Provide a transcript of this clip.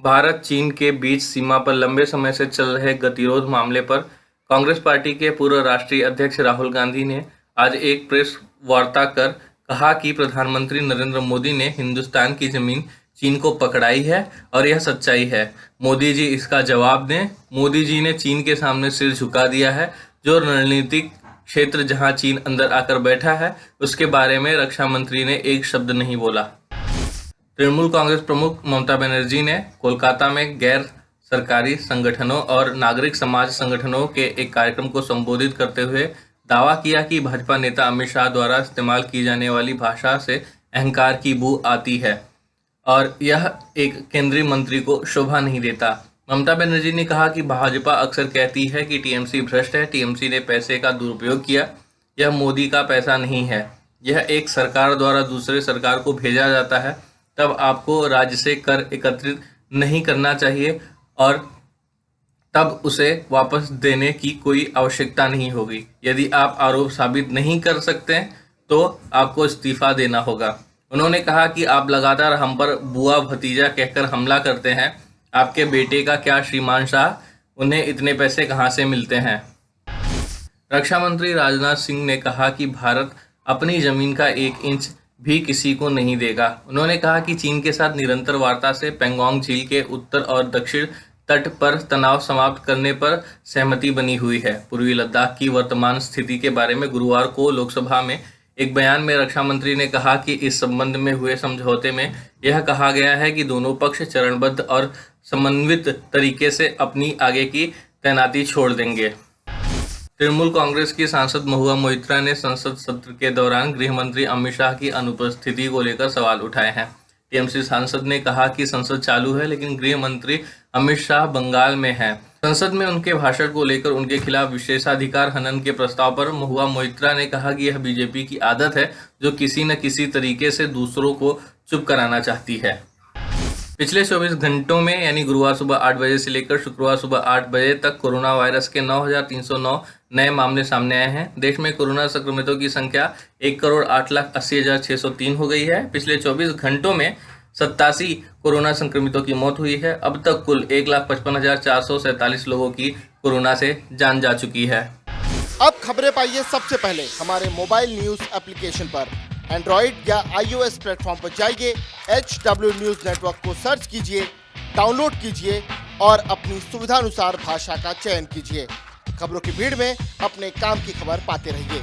भारत चीन के बीच सीमा पर लंबे समय से चल रहे गतिरोध मामले पर कांग्रेस पार्टी के पूर्व राष्ट्रीय अध्यक्ष राहुल गांधी ने आज एक प्रेस वार्ता कर कहा कि प्रधानमंत्री नरेंद्र मोदी ने हिंदुस्तान की जमीन चीन को पकड़ाई है और यह सच्चाई है। मोदी जी इसका जवाब दें। मोदी जी ने चीन के सामने सिर झुका दिया है। जो रणनीतिक क्षेत्र जहां चीन अंदर आकर बैठा है उसके बारे में रक्षा मंत्री ने एक शब्द नहीं बोला। तृणमूल कांग्रेस प्रमुख ममता बनर्जी ने कोलकाता में गैर सरकारी संगठनों और नागरिक समाज संगठनों के एक कार्यक्रम को संबोधित करते हुए दावा किया कि भाजपा नेता अमित शाह द्वारा इस्तेमाल की जाने वाली भाषा से अहंकार की बू आती है और यह एक केंद्रीय मंत्री को शोभा नहीं देता। ममता बनर्जी ने कहा कि भाजपा अक्सर कहती है कि टीएमसी भ्रष्ट है, टीएमसी ने पैसे का दुरुपयोग किया। यह मोदी का पैसा नहीं है, यह एक सरकार द्वारा दूसरे सरकार को भेजा जाता है। तब आपको राज्य से कर एकत्रित नहीं करना चाहिए और तब उसे वापस देने की कोई आवश्यकता नहीं होगी। यदि आप आरोप साबित नहीं कर सकते तो आपको इस्तीफा देना होगा। उन्होंने कहा कि आप लगातार हम पर बुआ भतीजा कहकर हमला करते हैं। आपके बेटे का क्या श्रीमान शाह, उन्हें इतने पैसे कहां से मिलते हैं। रक्षा मंत्री राजनाथ सिंह ने कहा कि भारत अपनी जमीन का 1 इंच भी किसी को नहीं देगा। उन्होंने कहा कि चीन के साथ निरंतर वार्ता से पेंगोंग झील के उत्तर और दक्षिण तट पर तनाव समाप्त करने पर सहमति बनी हुई है। पूर्वी लद्दाख की वर्तमान स्थिति के बारे में गुरुवार को लोकसभा में एक बयान में रक्षा मंत्री ने कहा कि इस संबंध में हुए समझौते में यह कहा गया है कि दोनों पक्ष चरणबद्ध और समन्वित तरीके से अपनी आगे की तैनाती छोड़ देंगे। तृणमूल कांग्रेस की सांसद महुआ मोइत्रा ने संसद सत्र के दौरान गृह मंत्री अमित शाह की अनुपस्थिति को लेकर सवाल उठाए हैं। टीएमसी सांसद ने कहा कि संसद चालू है लेकिन गृह मंत्री अमित शाह बंगाल में हैं। संसद में उनके भाषण को लेकर उनके खिलाफ विशेषाधिकार हनन के प्रस्ताव पर महुआ मोइत्रा ने कहा कि यह बीजेपी की आदत है जो किसी न किसी तरीके से दूसरों को चुप कराना चाहती है। पिछले 24 घंटों में यानी गुरुवार सुबह 8 बजे से लेकर शुक्रवार सुबह 8 बजे तक कोरोना वायरस के 9,309 नए मामले सामने आए हैं। देश में कोरोना संक्रमितों की संख्या 1,08,80,603 हो गई है। पिछले 24 घंटों में 87 कोरोना संक्रमितों की मौत हुई है। अब तक कुल 1,55,447 लोगों की कोरोना से जान जा चुकी है। अब खबरें पाइए सबसे पहले हमारे मोबाइल न्यूज एप्लीकेशन पर। एंड्रॉइड या iOS प्लेटफॉर्म पर जाइए, HW न्यूज नेटवर्क को सर्च कीजिए, डाउनलोड कीजिए और अपनी सुविधानुसार भाषा का चयन कीजिए। खबरों की भीड़ में अपने काम की खबर पाते रहिए।